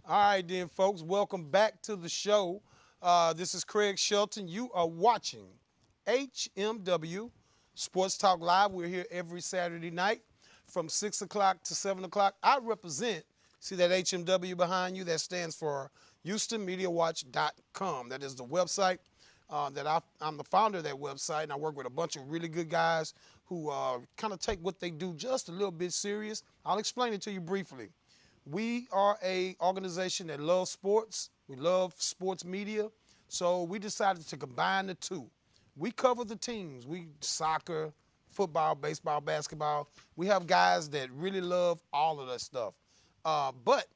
All right, then, folks, welcome back to the show. This is Craig Shelton. You are watching HMW Sports Talk Live. We're here every Saturday night from 6 o'clock to 7 o'clock. I represent, see that HMW behind you? That stands for HoustonMediaWatch.com. That is the website I'm the founder of that website, and I work with a bunch of really good guys who kind of take what they do just a little bit serious. I'll explain it to you briefly. We are a organization that loves sports. We love sports media. So we decided to combine the two. We cover the teams. We soccer, football, baseball, basketball. We have guys that really love all of that stuff. But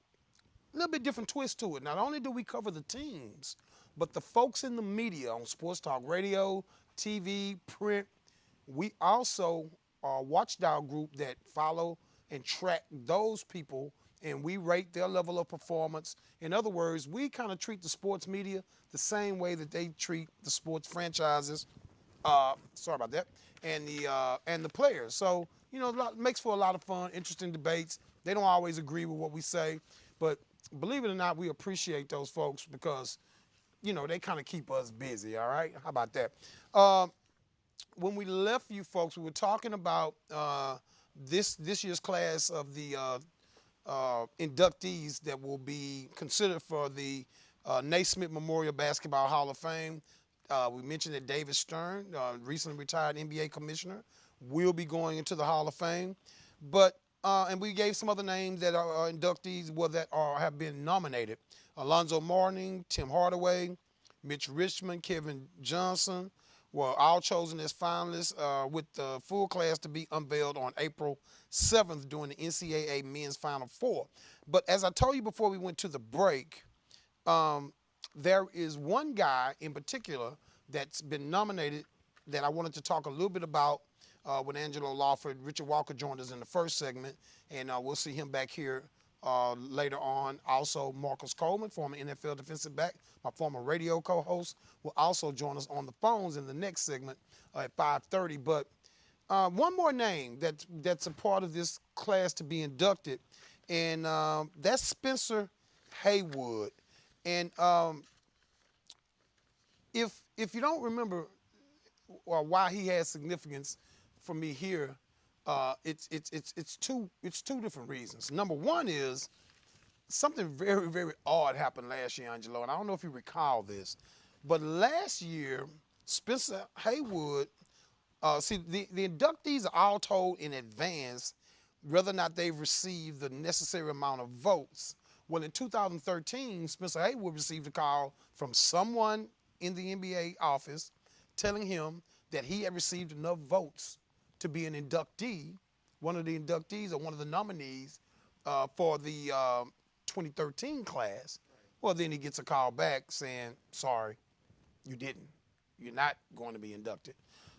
a little bit different twist to it. Not only do we cover the teams, but the folks in the media on sports talk radio, TV, print, we also are a watchdog group that follow and track those people, and we rate their level of performance. In other words, we kind of treat the sports media the same way that they treat the sports franchises. Sorry about that, and the players. So it makes for a lot of fun, interesting debates. They don't always agree with what we say, but believe it or not, we appreciate those folks because they kind of keep us busy. All right, how about that? When we left you folks, we were talking about this year's class of the inductees that will be considered for the Naismith Memorial Basketball Hall of Fame. We mentioned that David Stern, recently retired NBA commissioner, will be going into the Hall of Fame. But and we gave some other names that are inductees, have been nominated: Alonzo Mourning, Tim Hardaway, Mitch Richmond, Kevin Johnson were all chosen as finalists, with the full class to be unveiled on April 7th during the NCAA Men's Final Four. But as I told you before we went to the break, there is one guy in particular that's been nominated that I wanted to talk a little bit about with Angelo Lawford. Richard Walker joined us in the first segment, and we'll see him back here later on. Also, Marcus Coleman, former NFL defensive back, my former radio co-host, will also join us on the phones in the next segment at 5:30. But one more name that's a part of this class to be inducted, and that's Spencer Haywood. And if you don't remember why he has significance for me here, it's two different reasons. Number one is something very, very odd happened last year, Angelo, and I don't know if you recall this, but last year Spencer Haywood, the inductees are all told in advance whether or not they've received the necessary amount of votes. Well, in 2013, Spencer Haywood received a call from someone in the NBA office telling him that he had received enough votes to be an inductee, one of the inductees or one of the nominees for the 2013 class. Well, then he gets a call back saying, sorry, you didn't. You're not going to be inducted.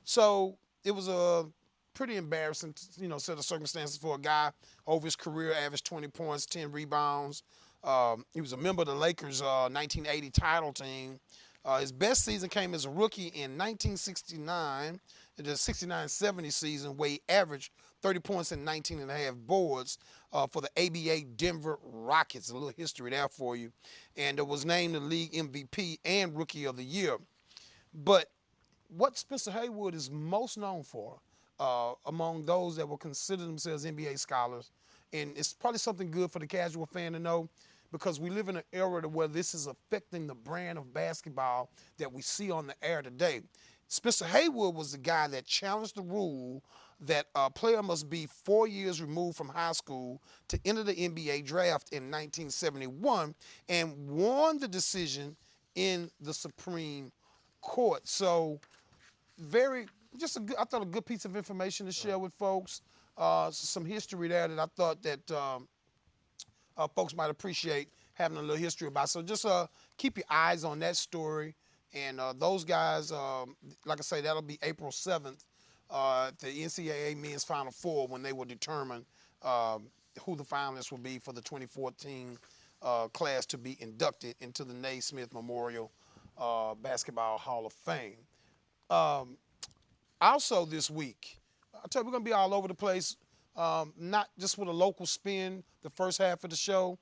So it was a pretty embarrassing, set of circumstances for a guy. Over his career, averaged 20 points, 10 rebounds. He was a member of the Lakers' 1980 title team. His best season came as a rookie in 1969, the 69-70 season, where he averaged 30 points and 19 and a half boards for the ABA Denver Rockets. A little history there for you. And was named the league MVP and Rookie of the Year. But what Spencer Haywood is most known for, among those that will consider themselves NBA scholars, and it's probably something good for the casual fan to know, because we live in an era where this is affecting the brand of basketball that we see on the air today. Spencer Haywood was the guy that challenged the rule that a player must be 4 years removed from high school to enter the NBA draft in 1971, and won the decision in the Supreme Court. So I thought a good piece of information to share with folks. Some history there that I thought that folks might appreciate having a little history about. So just keep your eyes on that story. And those guys, like I say, that'll be April 7th, the NCAA Men's Final Four, when they will determine who the finalists will be for the 2014 class to be inducted into the Naismith Memorial Basketball Hall of Fame. Also this week, I tell you, we're going to be all over the place, not just with a local spin the first half of the show.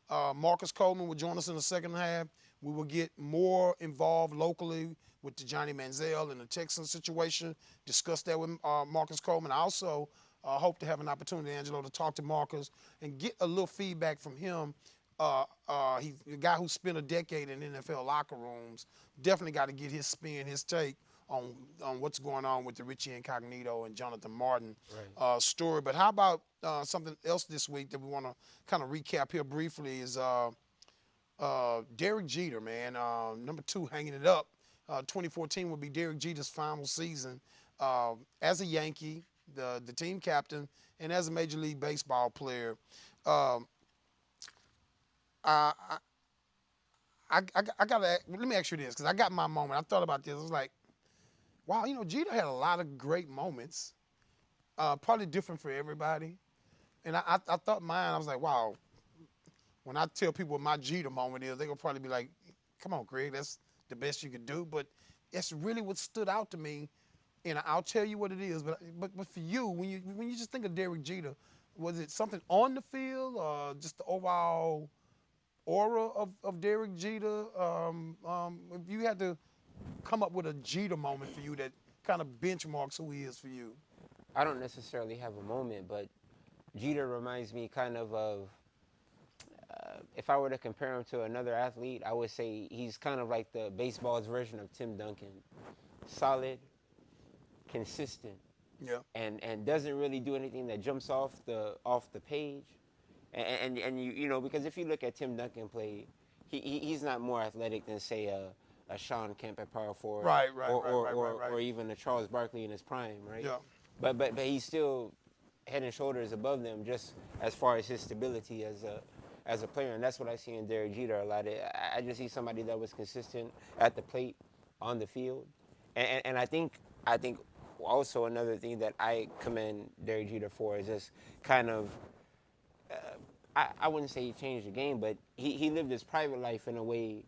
Marcus Coleman will join us in the second half. We will get more involved locally with the Johnny Manziel and the Texans situation. Discuss that with Marcus Coleman. I also hope to have an opportunity, Angelo, to talk to Marcus and get a little feedback from him. He's a guy who spent a decade in NFL locker rooms. Definitely got to get his spin, his take on what's going on with the Richie Incognito and Jonathan Martin story. But how about something else this week that we want to kind of recap here briefly is Derek Jeter, man. Number 2, hanging it up. 2014 will be Derek Jeter's final season as a Yankee, the team captain, and as a Major League Baseball player. I gotta let me ask you this, because I got my moment. I thought about this. I was like, wow, Jeter had a lot of great moments, probably different for everybody. And I thought mine, I was like, wow, when I tell people what my Jeter moment is, they're going to probably be like, come on, Greg, that's the best you could do. But that's really what stood out to me, and I'll tell you what it is. But for you, when you just think of Derek Jeter, was it something on the field or just the overall aura of Derek Jeter? If you had to come up with a Jeter moment for you that kind of benchmarks who he is for you. I don't necessarily have a moment, but Jeter reminds me kind of if I were to compare him to another athlete, I would say he's kind of like the baseball's version of Tim Duncan. Solid, consistent, and doesn't really do anything that jumps off the page. And because if you look at Tim Duncan play, he's not more athletic than, say, a Sean Kemp at power forward, or even a Charles Barkley in his prime, right? Yeah. But he's still head and shoulders above them, just as far as his stability as a player, and that's what I see in Derek Jeter a lot. I just see somebody that was consistent at the plate, on the field, and I think also another thing that I commend Derek Jeter for is just kind of. I wouldn't say he changed the game, but he lived his private life in a way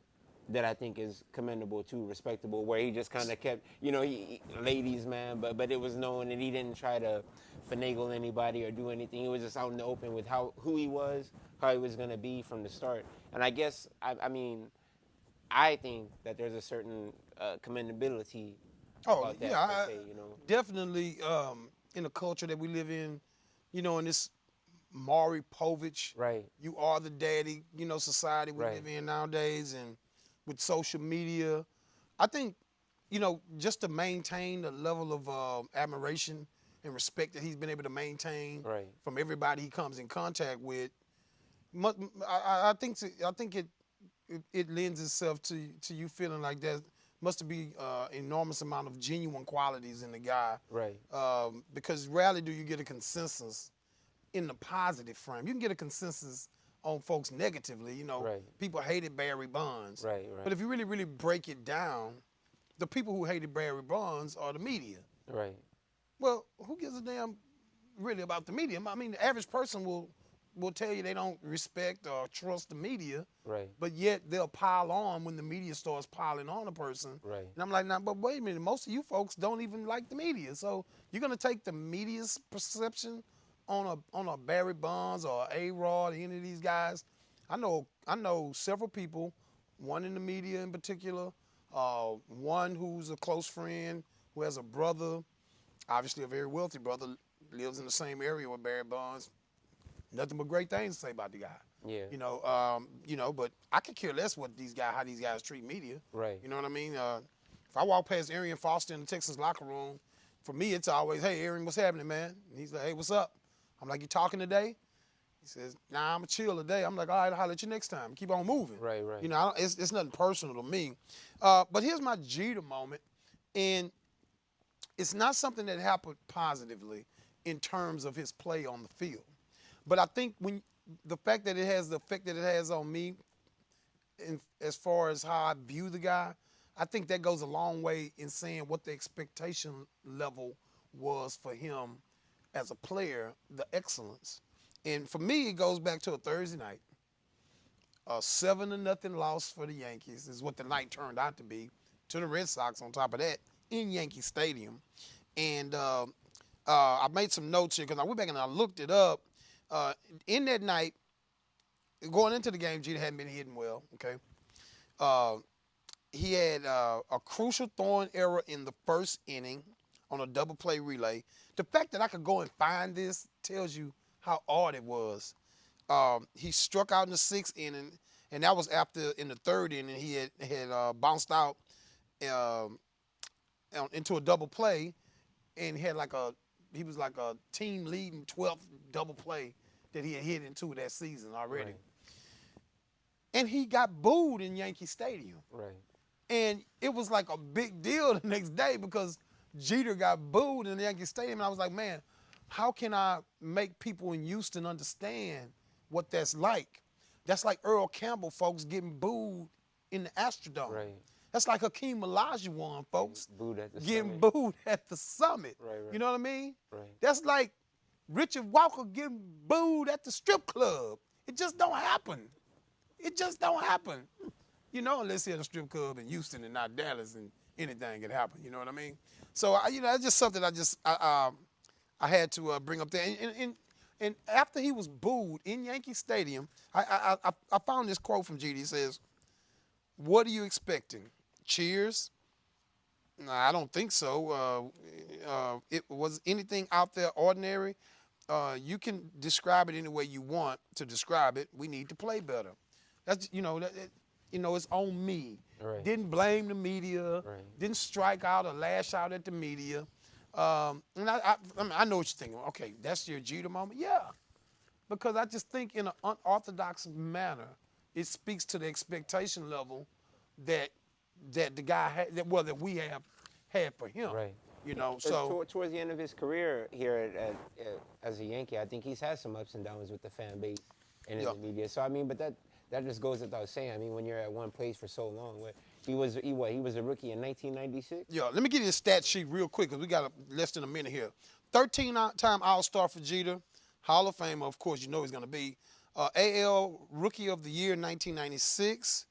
that I think is commendable too, respectable, where he just kind of kept, he ladies, man, but it was known that he didn't try to finagle anybody or do anything. He was just out in the open with who he was, how he was going to be from the start. And I guess, I think that there's a certain commendability about that, per se, Definitely in the culture that we live in, in this Maury Povich, right? You are the daddy, society we live in nowadays, and with social media, I think, just to maintain the level of admiration and respect that he's been able to maintain from everybody he comes in contact with, I think it lends itself to you feeling like there must be enormous amount of genuine qualities in the guy, right? Because rarely do you get a consensus in the positive frame. You can get a consensus on folks negatively. People hated Barry Bonds. Right. But if you really, really break it down, the people who hated Barry Bonds are the media. Right. Well, who gives a damn really about the media? I mean, the average person will tell you they don't respect or trust the media. Right. But yet they'll pile on when the media starts piling on a person. Right. And I'm like, nah, but wait a minute. Most of you folks don't even like the media. So you're going to take the media's perception on a Barry Bonds or A-Rod, any of these guys. I know several people, one in the media in particular, one who's a close friend, who has a brother, obviously a very wealthy brother, lives in the same area with Barry Bonds. Nothing but great things to say about the guy. Yeah. But I could care less how these guys treat media. Right. You know what I mean? If I walk past Arian Foster in the Texans locker room, for me it's always, hey, Arian, what's happening, man? And he's like, hey, what's up? I'm like, you talking today? He says, nah, I'm a chill today. I'm like, all right, I'll holler at you next time. Keep on moving. Right. It's nothing personal to me. But here's my Jeter moment, and it's not something that happened positively in terms of his play on the field. But I think the fact that it has the effect that it has on me, as far as how I view the guy, I think that goes a long way in saying what the expectation level was for him as a player, the excellence. And for me, it goes back to a Thursday night. A 7-0 loss for the Yankees is what the night turned out to be, to the Red Sox on top of that, in Yankee Stadium. And I made some notes here because I went back and I looked it up. In that night, going into the game, Jeter hadn't been hitting well. Okay. Uh, he had a crucial throwing error in the first inning on a double play relay. The fact that I could go and find this tells you how odd it was. He struck out in the sixth inning, and that was after in the third inning he had bounced out um, into a double play, and he was like a team leading 12th double play that he had hit into that season already. Right. And he got booed in Yankee Stadium. Right. And it was like a big deal the next day because Jeter got booed in the Yankee Stadium. And I was like, man, how can I make people in Houston understand what that's like? That's like Earl Campbell, folks, getting booed in the Astrodome. Right. That's like Hakeem Olajuwon, folks, Booed at the getting summit. booed at the summit. Right. You know what I mean? Right. That's like Richard Walker getting booed at the strip club. It just don't happen. It just don't happen. You know, unless you're at a strip club in Houston and not Dallas, and anything can happen. You know what I mean? So, it's just something I had to bring up there. And after he was booed in Yankee Stadium, I found this quote from Jeter. He says, "What are you expecting? Cheers? No, I don't think so. It was anything out there ordinary. You can describe it any way you want to describe it. We need to play better. That's it's on me. Right. Didn't blame the media. Right. Didn't strike out or lash out at the media. And I know what you're thinking. Okay, that's your Jeter moment. Yeah, because I just think in an unorthodox manner, it speaks to the expectation level that the guy that we have had for him. Right. So towards the end of his career here as a Yankee, I think he's had some ups and downs with the fan base and in the media. So I mean, but that just goes without saying. I mean, when you're at one place for so long, he was a rookie in 1996. Yeah, let me give you the stat sheet real quick because we got less than a minute here. 13-time All-Star for Jeter, Hall of Famer, of course, you know he's going to be. AL Rookie of the Year 1996.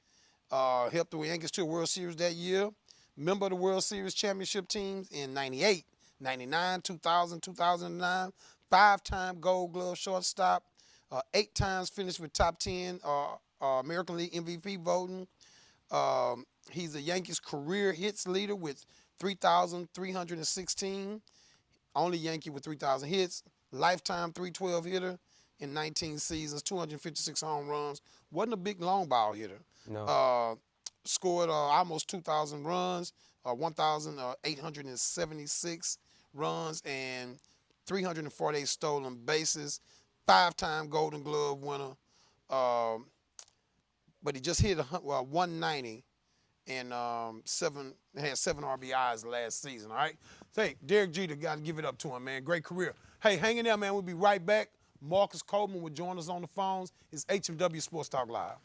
Helped the Yankees to a World Series that year. Member of the World Series championship teams in 98, 99, 2000, 2009. 5-time Gold Glove shortstop. 8 times finished with top 10 American League MVP voting. He's a Yankees career hits leader with 3,316. Only Yankee with 3,000 hits. Lifetime 312 hitter in 19 seasons, 256 home runs. Wasn't a big long ball hitter. No. Scored almost 2,000 runs, 1,876 runs, and 348 stolen bases. 5-time Golden Glove winner. But he just hit 190 and had 7 RBIs last season, all right? Hey, Derek Jeter, got to give it up to him, man. Great career. Hey, hang in there, man. We'll be right back. Marcus Coleman will join us on the phones. It's HMW Sports Talk Live.